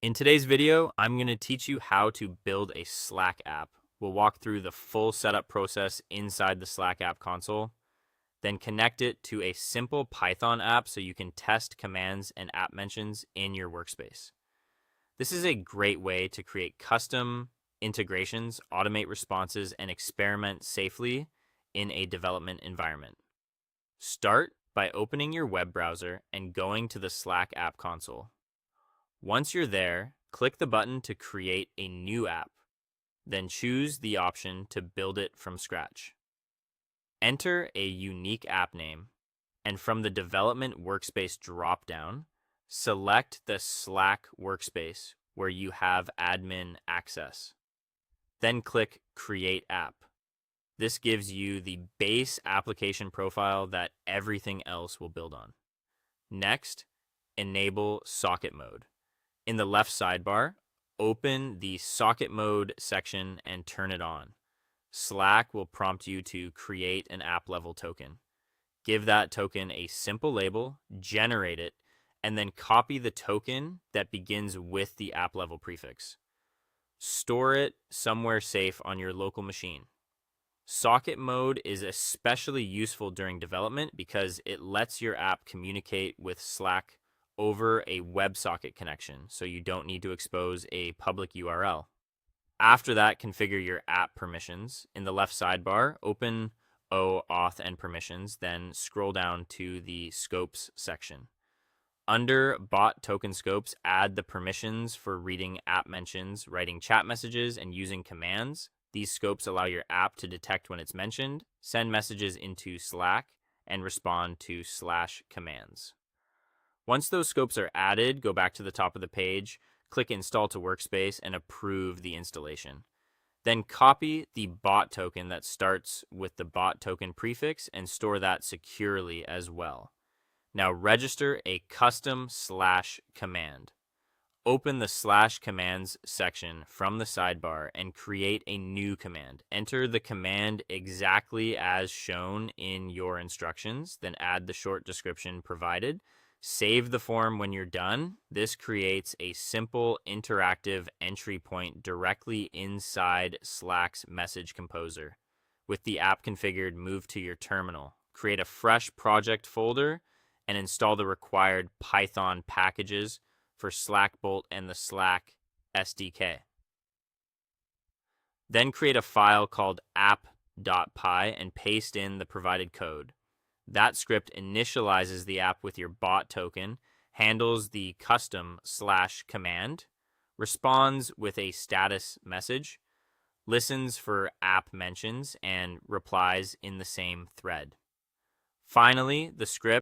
In today's video, I'm going to teach you how to build a Slack app. We'll walk through the full setup process inside the Slack app console, then connect it to a simple Python app so you can test commands and app mentions in your workspace. This is a great way to create custom integrations, automate responses, and experiment safely in a development environment. Start by opening your web browser and going to the Slack app console. Once you're there, click the button to create a new app, then choose the option to build it from scratch. Enter a unique app name, and from the Development Workspace dropdown, select the Slack workspace where you have admin access. Then click Create App. This gives you the base application profile that everything else will build on. Next, enable socket mode. In the left sidebar, open the socket mode section and turn it on. Slack will prompt you to create an app level token. Give that token a simple label, generate it, and then copy the token that begins with the app level prefix. Store it somewhere safe on your local machine. Socket mode is especially useful during development because it lets your app communicate with Slack over a WebSocket connection, so you don't need to expose a public URL. After that, configure your app permissions. In the left sidebar, open OAuth and permissions, then scroll down to the scopes section. Under bot token scopes, add the permissions for reading app mentions, writing chat messages, and using commands. These scopes allow your app to detect when it's mentioned, send messages into Slack, and respond to /commands. Once those scopes are added, go back to the top of the page, click Install to Workspace, and approve the installation. Then copy the bot token that starts with the bot token prefix and store that securely as well. Now register a custom /command. Open the /commands section from the sidebar and create a new command. Enter the command exactly as shown in your instructions, then add the short description provided. Save the form when you're done. This creates a simple interactive entry point directly inside Slack's message composer. With the app configured, move to your terminal. Create a fresh project folder and install the required Python packages for Slackbolt and the Slack SDK. Then create a file called app.py and paste in the provided code. That script initializes the app with your bot token, handles the custom /command, responds with a status message, listens for app mentions, and replies in the same thread. Finally, the script